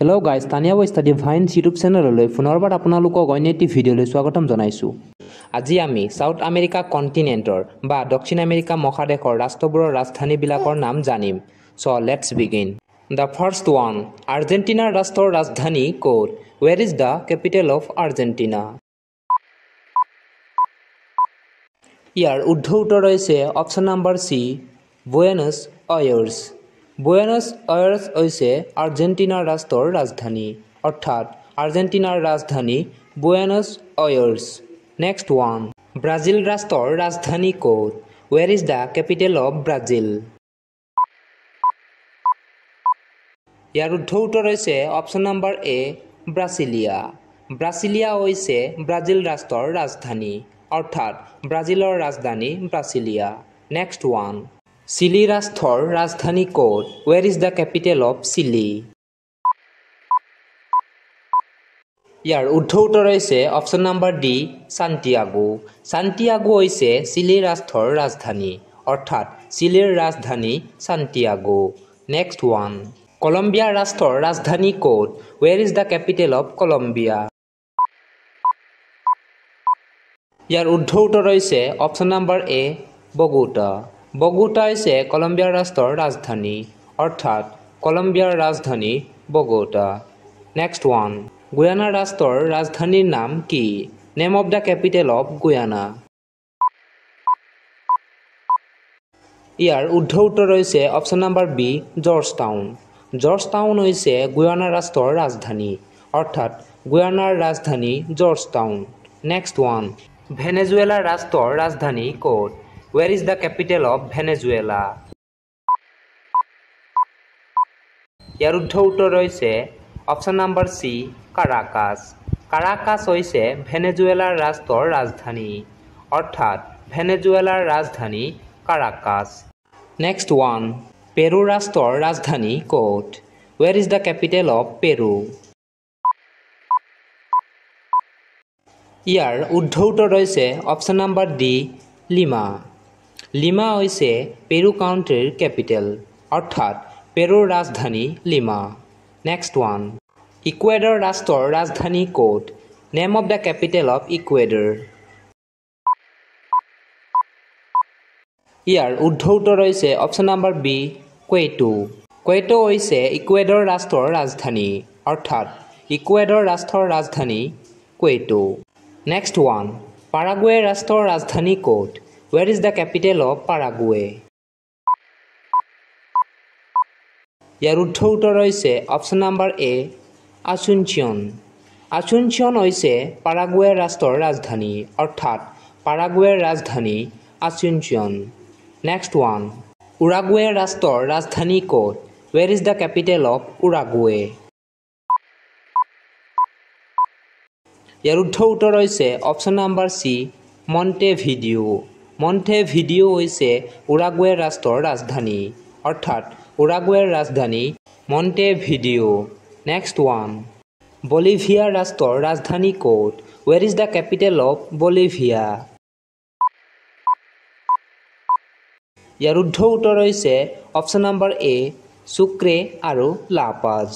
Hello guys, Tania Boy Study Vines YouTube channel পুনৰবাৰ আপোনালোকক অন্য এটি ভিডিঅ'লৈ স্বাগতম জনাইছো। আজি আমি সাউথ আমেৰিকা কন্টিনেন্টৰ বা দক্ষিণ আমেৰিকা মহাদেশৰ ৰাষ্ট্ৰবোৰৰ ৰাজধানীবিলাকৰ নাম জানিম। So let's begin. The first one, আৰ্জেণ্টিনাৰ ৰাষ্ট্ৰৰ ৰাজধানী ক'ত? Where is the capital of Argentina? ইয়াৰ শুদ্ধ উত্তৰ হৈছে option number C, Buenos Aires. Buenos Aires হৈছে আৰ্জেণ্টিনাৰ ৰাষ্ট্ৰৰ ৰাজধানী, অৰ্থাৎ আৰ্জেণ্টিনাৰ ৰাজধানী Buenos Aires. Next one, Brazil ৰাষ্ট্ৰৰ ৰাজধানী ক'ত? Where is the capital of Brazil? ইয়াৰ শুদ্ধ উত্তৰ হৈছে অপচন নম্বৰ এ, ব্ৰাছিলিয়া। ব্ৰাছিলিয়া হৈছে ব্ৰাজিল ৰাষ্ট্ৰৰ ৰাজধানী, অৰ্থাৎ ব্ৰাজিলৰ ৰাজধানী ব্ৰাছিলিয়া। নেক্সট ওৱান, চিলি ৰাষ্ট্ৰৰ ৰাজধানী ক'ত? Where is the capital of Chile? ইয়াৰ শুদ্ধ উত্তৰ হৈছে option number D, Santiago. Santiago হৈছে চিলি ৰাষ্ট্ৰৰ ৰাজধানী, অৰ্থাৎ চিলিৰ ৰাজধানী সান্তিয়াগো। নেক্সট ওৱান, কলম্বিয়া ৰাষ্ট্ৰৰ ৰাজধানী ক'ত? Where is the capital of Colombia? ইয়াৰ শুদ্ধ উত্তৰ হৈছে অপচন নম্বৰ এ, বগোটা। বগোটা হৈছে কলম্বিয়া ৰাষ্ট্ৰৰ ৰাজধানী, অৰ্থাৎ কলম্বিয়াৰ ৰাজধানী বগোটা। নেক্সট ওৱান, গুয়ানা ৰাষ্ট্ৰৰ ৰাজধানীৰ নাম কি? Name of the capital of Guyana? ইয়াৰ শুদ্ধ উত্তৰ হৈছে option number B, Georgetown. Georgetown হৈছে গুয়ানা ৰাষ্ট্ৰৰ ৰাজধানী, অৰ্থাৎ গুয়ানাৰ ৰাজধানী Georgetown. Next one, Venezuela ৰাষ্ট্ৰৰ ৰাজধানী ক'ত? Where is the capital of Venezuela? ইয়াৰ শুদ্ধ উত্তৰ হৈছে option number C, Caracas. Caracas হৈছে ভেনেজুৱেলাৰ ৰাষ্ট্ৰৰ ৰাজধানী, অৰ্থাৎ ভেনেজুৱেলাৰ ৰাজধানী কাৰাকাছ। নেক্সট ওৱান, পেৰু ৰাষ্ট্ৰৰ ৰাজধানী ক'ত? Where is the capital of Peru? ইয়াৰ শুদ্ধ উত্তৰ হৈছে option number D, Lima. Lima হৈছে পেৰু কাউণ্ট্ৰিৰ কেপিটেল, অৰ্থাৎ পেৰুৰ ৰাজধানী লিমা। নেক্সট ওৱান, ইকুৱেডৰ ৰাষ্ট্ৰৰ ৰাজধানী ক'ত? Name of the capital of Ecuador? ইয়াৰ শুদ্ধ উত্তৰ হৈছে option number B, Quito. Quito হৈছে ইকুৱেডৰ ৰাষ্ট্ৰৰ ৰাজধানী, অৰ্থাৎ ইকুৱেডৰ ৰাষ্ট্ৰৰ ৰাজধানী কুৱেইটো। নেক্সট ওৱান, পাৰাগুৱে ৰাষ্ট্ৰৰ ৰাজধানী ক'ত? Where is the capital of Paraguay? ইয়াৰ শুদ্ধ উত্তৰ হৈছে অপচন নম্বৰ এ, আসুনচিয়ন। আসুনচিয়ন হৈছে পাৰাগুৱে ৰাষ্ট্ৰৰ ৰাজধানী, অৰ্থাৎ পাৰাগুৱেৰ ৰাজধানী আসুনচিয়ন। নেক্সট ওৱান, উৰুগুৱে ৰাষ্ট্ৰৰ ৰাজধানী ক'ত? Where is the capital of Uruguay? ইয়াৰ শুদ্ধ উত্তৰ হৈছে option number C, Montevideo'. Montevideo' হৈছে উৰুগুৱে ৰাষ্ট্ৰৰ ৰাজধানী, অৰ্থাৎ উৰুগুৱেৰ ৰাজধানী মণ্টেভিডিঅ'। নেক্সট ওৱান, বলিভিয়া ৰাষ্ট্ৰৰ ৰাজধানী ক'ত? Where is the capital of Bolivia? ইয়াৰ শুদ্ধ উত্তৰ হৈছে অপচন নম্বৰ এ, চুক্ৰে আৰু লা পাজ।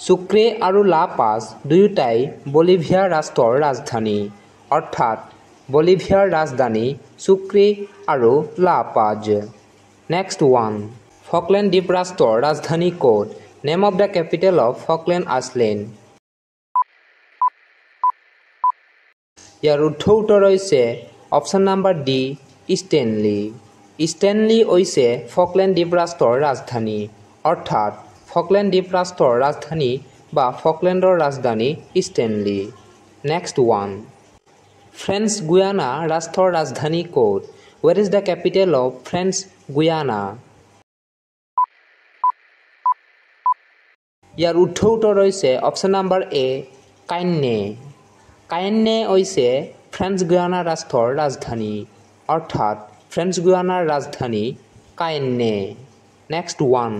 চুক্ৰে আৰু লা পাজ দুয়োটাই বলিভিয়া ৰাষ্ট্ৰৰ ৰাজধানী, অৰ্থাৎ বলিভিয়াৰ ৰাজধানী চুক্ৰে আৰু লা পাজ। নেক্সট ওৱান, ফকলেণ্ড দ্বীপ ৰাষ্ট্ৰৰ ৰাজধানী ক'ত? Name of the capital of Falkland Island? ইয়াৰ শুদ্ধ উত্তৰ হৈছে option number D, Stanley. Stanley হৈছে ফকলেণ্ড দ্বীপ ৰাষ্ট্ৰৰ ৰাজধানী, অৰ্থাৎ ফকলেণ্ড দ্বীপ ৰাষ্ট্ৰৰ ৰাজধানী বা ফকলেণ্ডৰ ৰাজধানী Stanley. Next one, French Guiana ৰাষ্ট্ৰৰ ৰাজধানী ক'ত? Where is the capital of French Guiana? ইয়াৰ শুদ্ধ উত্তৰ হৈছে অপচন নম্বৰ এ, কাইন্নে। কাইন্নে হৈছে ফ্ৰেঞ্চ গুয়ানা ৰাষ্ট্ৰৰ ৰাজধানী, অৰ্থাৎ ফ্ৰেঞ্চ গুয়ানাৰ ৰাজধানী কাইন্নে। নেক্সট ওৱান,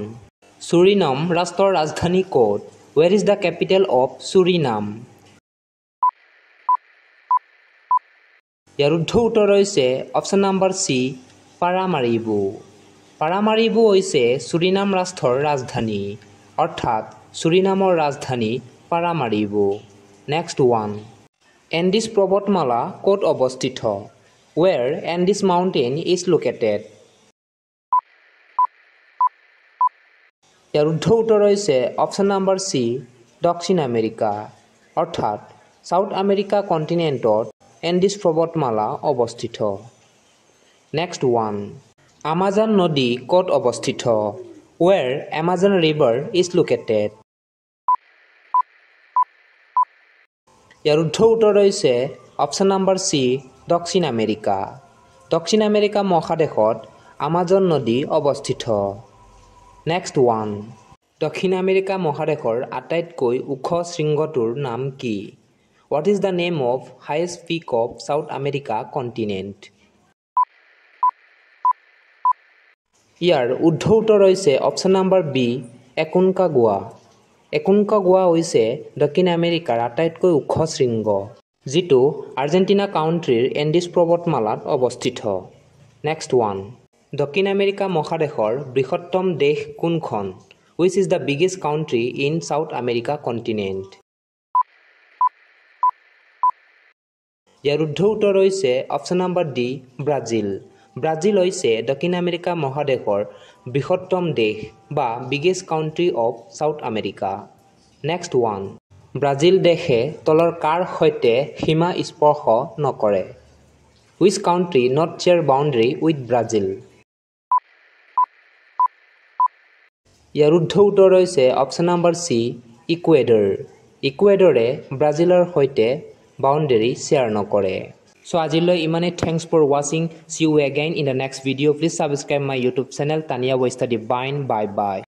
চুৰিনাম ৰাষ্ট্ৰৰ ৰাজধানী ক'ত? Where is the capital of Suriname? ইয়াৰ শুদ্ধ উত্তৰ হৈছে option number C, Paramaribo. Paramaribo হৈছে চুৰিনাম ৰাষ্ট্ৰৰ ৰাজধানী, অৰ্থাৎ ছুৰিনামৰ ৰাজধানী পাৰামাৰিবো। নেক্সট ওৱান এণ্ডিছ পৰ্বতমালা ক'ত অৱস্থিত? ৱেৰ এণ্ডিছ মাউণ্টেইন ইজ লোকেটেড? ইয়াৰ শুদ্ধ উত্তৰ হৈছে অপশ্যন নম্বৰ চি দক্ষিণ আমেৰিকা। অৰ্থাৎ চাউথ আমেৰিকা কণ্টিনেণ্টত এণ্ডিছ পৰ্বতমালা অৱস্থিত। নেক্সট ওৱান আমাজন নদী ক'ত অৱস্থিত? ৱেৰ এমাজন ৰিভাৰ ইজ লোকেটেড? ইয়াৰ শুদ্ধ উত্তৰ হৈছে অপশ্যন নম্বৰ চি দক্ষিণ আমেৰিকা। দক্ষিণ আমেৰিকা মহাদেশত আমাজন নদী অৱস্থিত। নেক্সট ওৱান দক্ষিণ আমেৰিকা মহাদেশৰ আটাইতকৈ ওখ শৃংগটোৰ নাম কি? What is the name of highest peak of South America continent? ইয়াৰ শুদ্ধ উত্তৰ হৈছে option number B Aconcagua. Aconcagua হৈছে দক্ষিণ আমেৰিকাৰ আটাইতকৈ ওখ শৃংগ, যিটো আৰ্জেণ্টিনা কাউণ্ট্ৰিৰ এণ্ডিছ পৰ্বতমালাত অৱস্থিত। নেক্সট ওৱান দক্ষিণ আমেৰিকা মহাদেশৰ বৃহত্তম দেশ কোনখন? Which is the biggest country in South America continent? ইয়াৰ শুদ্ধ উত্তৰ হৈছে option number D Brazil. Brazil হৈছে দক্ষিণ আমেৰিকা মহাদেশৰ বৃহত্তম দেশ বা biggest country of South America. Next one Brazil দেশে তলৰ কাৰ সৈতে সীমা স্পৰ্শ নকৰে? Which country not share boundary with Brazil? ইয়াৰ শুদ্ধ উত্তৰ হৈছে অপশ্যন নম্বৰ চি ইকুৱেডৰ। ইকুৱেডৰে ব্ৰাজিলৰ সৈতে বাউণ্ডেৰী শ্বেয়াৰ নকৰে। So আজিলৈ ইমানেই। Thanks for watching. See you again in the next video. Please subscribe my YouTube channel Tania Voice Study. Bye bye.